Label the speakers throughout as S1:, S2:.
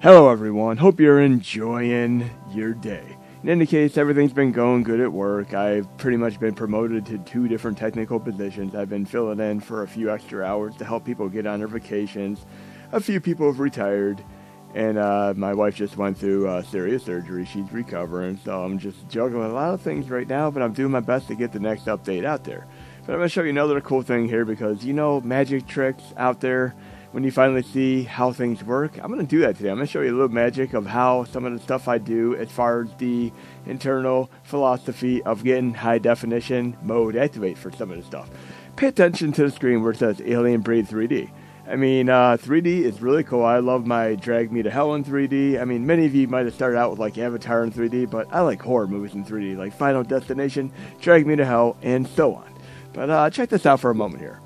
S1: Hello everyone, hope you're enjoying your day. In any case, everything's been going good at work. I've pretty much been promoted to 2 different technical positions. I've been filling in for a few extra hours to help people get on their vacations. A few people have retired, and my wife just went through serious surgery. She's recovering, so I'm just juggling a lot of things right now, but I'm doing my best to get the next update out there. But I'm going to show you another cool thing here because, you know, magic tricks out there. When you finally see how things work, I'm going to do that today. I'm going to show you a little magic of how some of the stuff I do as far as the internal philosophy of getting high definition mode activate for some of the stuff. Pay attention to the screen where it says Alien Breed 3D. I mean, 3D is really cool. I love my Drag Me to Hell in 3D. I mean, many of you might have started out with like Avatar in 3D, but I like horror movies in 3D, like Final Destination, Drag Me to Hell, and so on. But check this out for a moment here.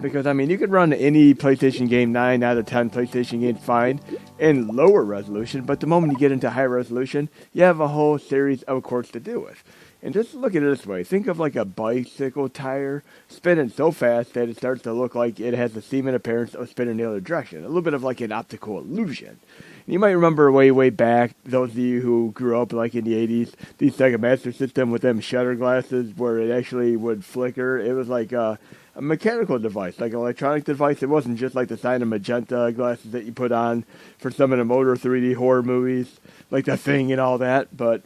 S1: Because, I mean, you could run any PlayStation game, 9 out of 10 PlayStation games fine, in lower resolution, but the moment you get into high resolution, you have a whole series of chords to deal with. And just look at it this way. Think of like a bicycle tire spinning so fast that it starts to look like it has the seeming appearance of spinning in the other direction. A little bit of like an optical illusion. And you might remember way back, those of you who grew up like in the 80s, the Sega Master System with them shutter glasses where it actually would flicker. It was like a mechanical device, like an electronic device. It wasn't just like the sign of magenta glasses that you put on for some of the Motor 3D horror movies, like The Thing and all that. But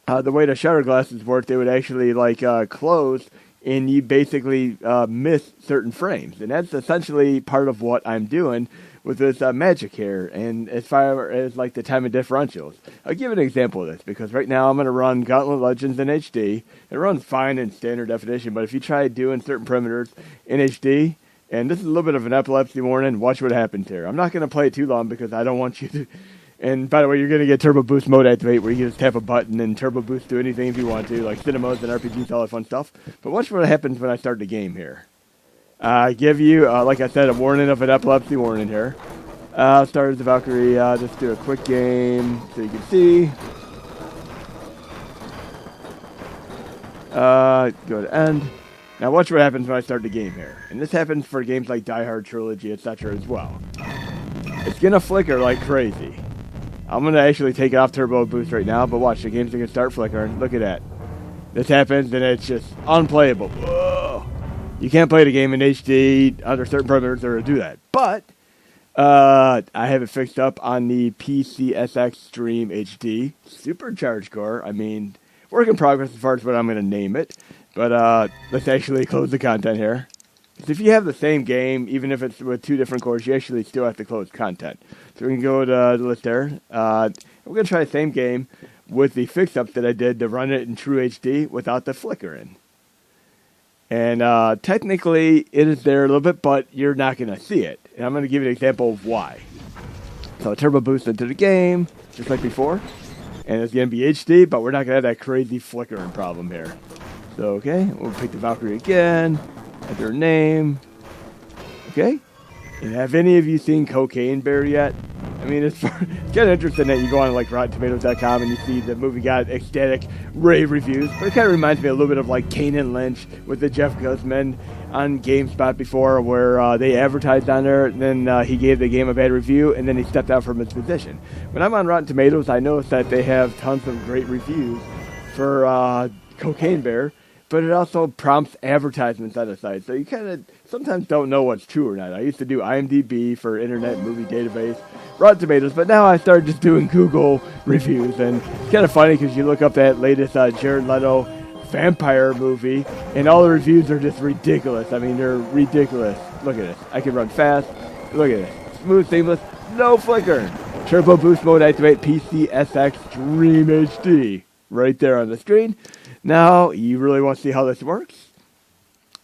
S1: the way the shutter glasses worked, they would actually like close, and you basically miss certain frames. And that's essentially part of what I'm doing with this magic here, and as far as like the time of differentials. I'll give an example of this, because right now I'm going to run Gauntlet Legends in HD. It runs fine in standard definition, but if you try doing certain parameters in HD, and this is a little bit of an epilepsy warning, watch what happens here. I'm not going to play it too long because I don't want you to... And by the way, you're going to get TurboBoost mode activate where you just tap a button and TurboBoost do anything if you want to, like cinemas and RPGs, all that fun stuff. But watch what happens when I start the game here. Give you, like I said, a warning of an epilepsy warning here. Start as the Valkyrie, just do a quick game so you can see. Go to end. Now watch what happens when I start the game here. And this happens for games like Die Hard Trilogy, etc. as well. It's going to flicker like crazy. I'm going to actually take it off Turbo Boost right now, but watch, the game's going to start flickering. Look at that. This happens and it's just unplayable. Whoa. You can't play the game in HD under certain parameters or do that. But I have it fixed up on the PCSX Xtreme HD SuperCharged core. I mean, work in progress as far as what I'm going to name it. But let's actually close the content here. Because if you have the same game, even if it's with 2 different cores, you actually still have to close content. So we can go to the list there. We're going to try the same game with the fix-up that I did to run it in true HD without the flickering. And technically, it is there a little bit, but you're not going to see it. And I'm going to give you an example of why. So Turbo Boost into the game, just like before. And it's going to be HD, but we're not going to have that crazy flickering problem here. So, okay, we'll pick the Valkyrie again. Enter her name. Okay. And have any of you seen Cocaine Bear yet? I mean, it's kind of interesting that you go on like RottenTomatoes.com and you see the movie got ecstatic rave reviews. But it kind of reminds me a little bit of like Kane and Lynch with the Jeff Guzman on GameSpot before, where they advertised on there, and then he gave the game a bad review, and then he stepped out from his position. When I'm on Rotten Tomatoes, I notice that they have tons of great reviews for Cocaine Bear, but it also prompts advertisements on the site. So you kind of sometimes don't know what's true or not. I used to do IMDb for Internet Movie Database, Rotten Tomatoes, but now I started just doing Google reviews. And it's kind of funny because you look up that latest Jared Leto vampire movie, and all the reviews are just ridiculous. I mean, they're ridiculous. Look at this. I can run fast. Look at this. Smooth, seamless, no flicker. Turbo Boost mode activate, PCSX Xtreme HD. Right there on the screen. Now, you really want to see how this works?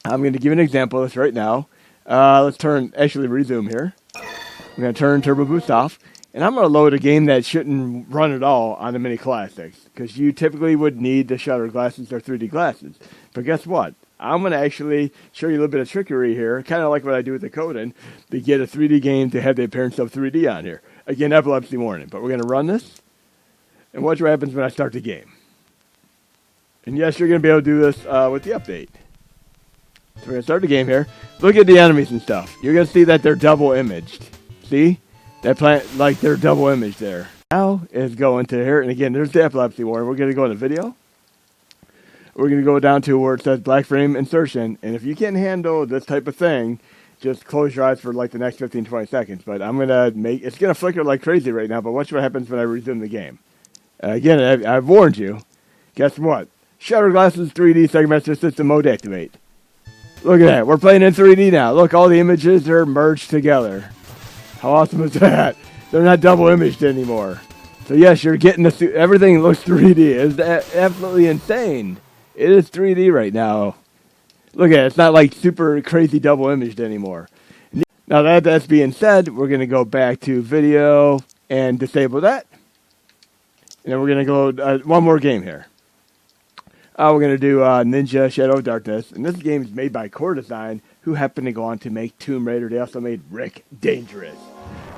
S1: I'm going to give an example of this right now. Let's resume here. I'm going to turn Turbo Boost off, and I'm going to load a game that shouldn't run at all on the Mini Classics, because you typically would need the shutter glasses or 3D glasses. But guess what? I'm going to actually show you a little bit of trickery here, kind of like what I do with the coding, to get a 3D game to have the appearance of 3D on here. Again, epilepsy warning, but we're going to run this, and watch what happens when I start the game. And yes, you're going to be able to do this with the update. So we're going to start the game here. Look at the enemies and stuff. You're going to see that they're double imaged. See? That plant, like they're double image there. Now is going to here, and again, there's the epilepsy warning. We're going to go in the video. We're going to go down to where it says black frame insertion, and if you can't handle this type of thing, just close your eyes for like the next 15, 20 seconds. But I'm going to make, it's going to flicker like crazy right now, but watch what happens when I resume the game. Again, I've warned you. Guess what? Shutter Glasses 3D Sega Master System mode activate. Look at that. We're playing in 3D now. Look, all the images are merged together. How awesome is that? They're not double imaged anymore. So yes, you're getting the everything looks 3D. It's absolutely insane. It is 3D right now. Look at it. It's not like super crazy double imaged anymore. Now that's being said, we're going to go back to video and disable that. And then we're going to go one more game here. We're going to do Ninja Shadow of Darkness. And this game is made by Core Design, who happened to go on to make Tomb Raider. They also made Rick Dangerous.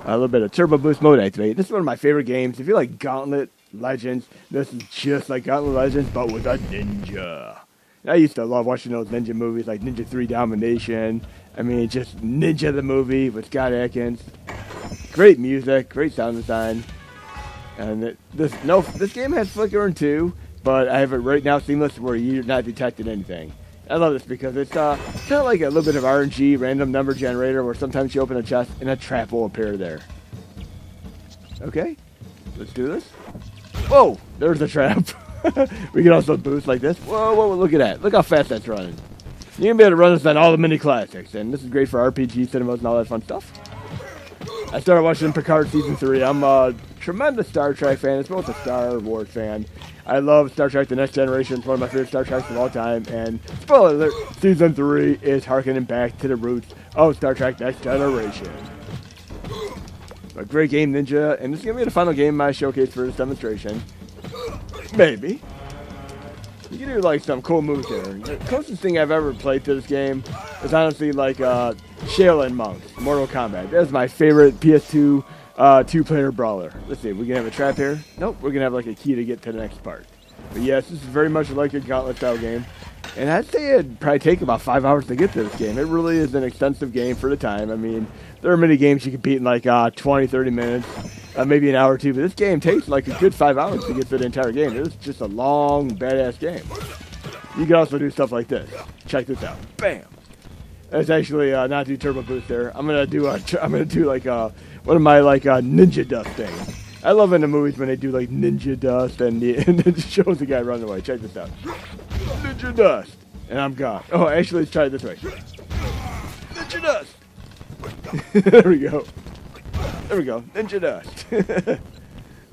S1: A little bit of TurboBoost mode activate. This is one of my favorite games. If you like Gauntlet Legends, this is just like Gauntlet Legends, but with a ninja. And I used to love watching those ninja movies like Ninja 3 Domination. I mean, just Ninja the movie with Scott Adkins. Great music, great sound design. And this game has flickering too, but I have it right now seamless where you're not detecting anything. I love this because it's kind of like a little bit of RNG, random number generator, where sometimes you open a chest and a trap will appear there. Okay, let's do this. Whoa, there's a trap. We can also boost like this. Whoa, look at that. Look how fast that's running. You're going to be able to run this on all the mini classics, and this is great for RPG, cinemas, and all that fun stuff. I started watching Picard Season 3. I'm a tremendous Star Trek fan, as well as a Star Wars fan. I love Star Trek The Next Generation. It's one of my favorite Star Treks of all time. And spoiler alert, Season 3 is harkening back to the roots of Star Trek Next Generation. A great game, Ninja. And this is going to be the final game in my showcase for this demonstration. Maybe. You can do like some cool moves here. The closest thing I've ever played to this game is honestly like Shaolin Monks, Mortal Kombat. That's my favorite PS2 two-player brawler. Let's see, we can have a trap here. Nope, we're gonna have like a key to get to the next part. But yes, this is very much like a Gauntlet style game. And I'd say it'd probably take about 5 hours to get to this game. It really is an extensive game for the time. I mean, there are many games you can beat in like 20, 30 minutes, maybe an hour or two. But this game takes like a good 5 hours to get through the entire game. It's just a long, badass game. You can also do stuff like this. Check this out. Bam! That's actually not do turbo boost there. I'm gonna do like one of my like ninja dust things. I love in the movies when they do like ninja dust and it shows the guy running away. Check this out. Ninja dust, and I'm gone. Oh, actually, let's try it this way. Ninja dust. There we go. There we go. Ninja dust.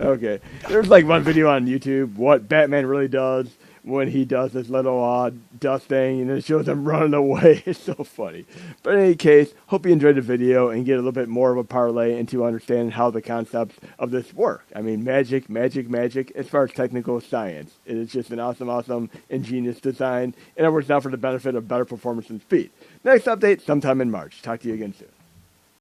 S1: Okay. There's like one video on YouTube what Batman really does when he does this little dust thing, and it shows him running away. It's so funny. But in any case, hope you enjoyed the video and get a little bit more of a parlay into understanding how the concepts of this work. I mean, magic, as far as technical science. It is just an awesome, ingenious design, and it works out for the benefit of better performance and speed. Next update, sometime in March. Talk to you again soon.